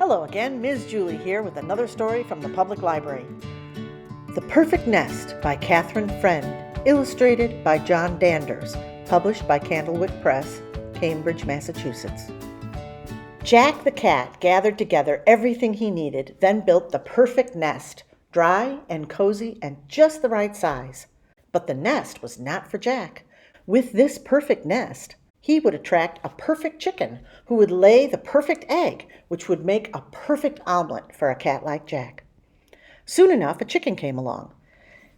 Hello again, Ms. Julie here with another story from the Public Library. The Perfect Nest by Catherine Friend, illustrated by John Manders, published by Candlewick Press, Cambridge, Massachusetts. Jack the cat gathered together everything he needed, then built the perfect nest, dry and cozy and just the right size. But the nest was not for Jack. With this perfect nest, he would attract a perfect chicken who would lay the perfect egg, which would make a perfect omelet for a cat like Jack. Soon enough, a chicken came along.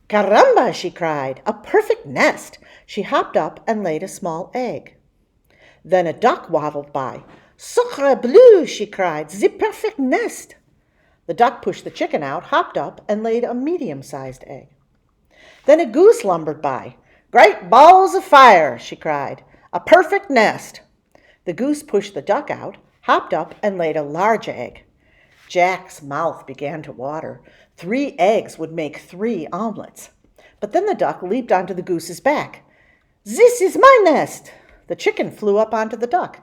"Caramba!" she cried, "a perfect nest!" She hopped up and laid a small egg. Then a duck waddled by. "Sacre bleu!" she cried, "the perfect nest!" The duck pushed the chicken out, hopped up, and laid a medium-sized egg. Then a goose lumbered by. "Great balls of fire!" she cried, "a perfect nest!" The goose pushed the duck out, hopped up, and laid a large egg. Jack's mouth began to water. 3 eggs would make 3 omelets. But then the duck leaped onto the goose's back. "This is my nest!" The chicken flew up onto the duck.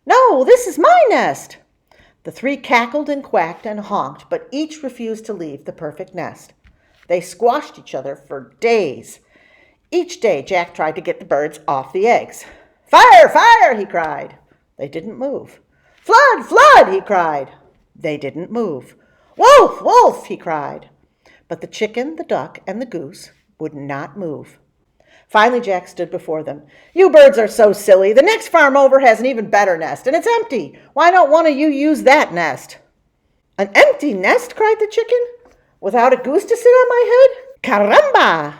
"No, this is my nest!" The 3 cackled and quacked and honked, but each refused to leave the perfect nest. They squashed each other for days. Each day Jack tried to get the birds off the eggs. "Fire! Fire!" he cried. They didn't move. "Flood! Flood!" he cried. They didn't move. "Wolf! Wolf!" he cried. But the chicken, the duck, and the goose would not move. Finally, Jack stood before them. "You birds are so silly. The next farm over has an even better nest, and it's empty. Why don't one of you use that nest?" "An empty nest?" cried the chicken. "Without a goose to sit on my head? Caramba!"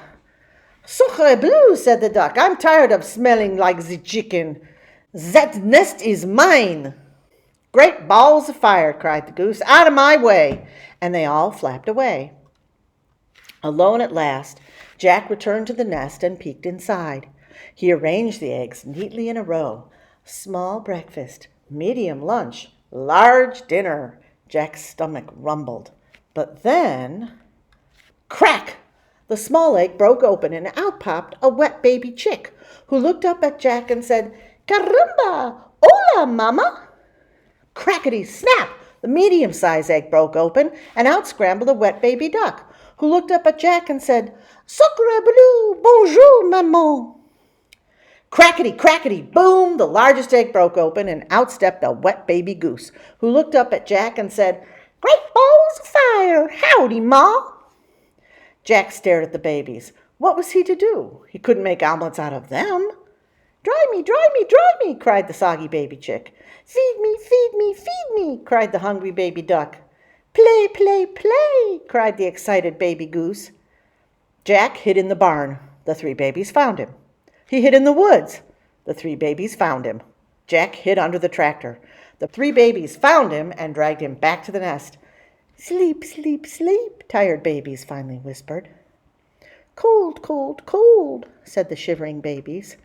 "Sacre bleu!" said the duck. "I'm tired of smelling like the chicken. That nest is mine." "Great balls of fire!" cried the goose. "Out of my way!" And they all flapped away. Alone at last, Jack returned to the nest and peeked inside. He arranged the eggs neatly in a row. Small breakfast, medium lunch, large dinner. Jack's stomach rumbled. But then, crack! The small egg broke open and out popped a wet baby chick, who looked up at Jack and said, "Caramba! Hola, mama!" Crackety snap! The medium-sized egg broke open and out scrambled a wet baby duck, who looked up at Jack and said, "Sacre bleu! Bonjour, maman!" Crackety, crackety, boom! The largest egg broke open and out stepped a wet baby goose, who looked up at Jack and said, "Great balls of fire! Howdy, ma!" Jack stared at the babies. What was he to do? He couldn't make omelets out of them. "Dry me, dry me, dry me!" cried the soggy baby chick. "Feed me, feed me, feed me!" cried the hungry baby duck. "Play, play, play!" cried the excited baby goose. Jack hid in the barn. The 3 babies found him. He hid in the woods. The 3 babies found him. Jack hid under the tractor. The 3 babies found him and dragged him back to the nest. "Sleep, sleep, sleep," tired babies finally whispered. "Cold, cold, cold," said the shivering babies.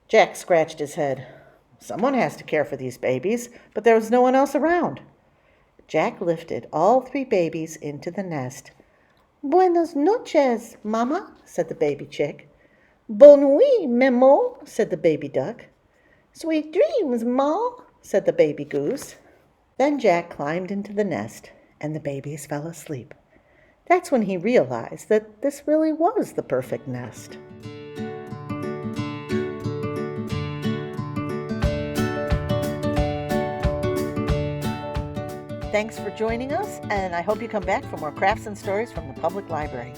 Jack scratched his head. Someone has to care for these babies, but there was no one else around. Jack lifted all 3 babies into the nest. "Buenas noches, mama," said the baby chick. "Bonne nuit, maman," said the baby duck. "Sweet dreams, ma," said the baby goose. Then Jack climbed into the nest, and the babies fell asleep. That's when he realized that this really was the perfect nest. Thanks for joining us, and I hope you come back for more crafts and stories from the Public Library.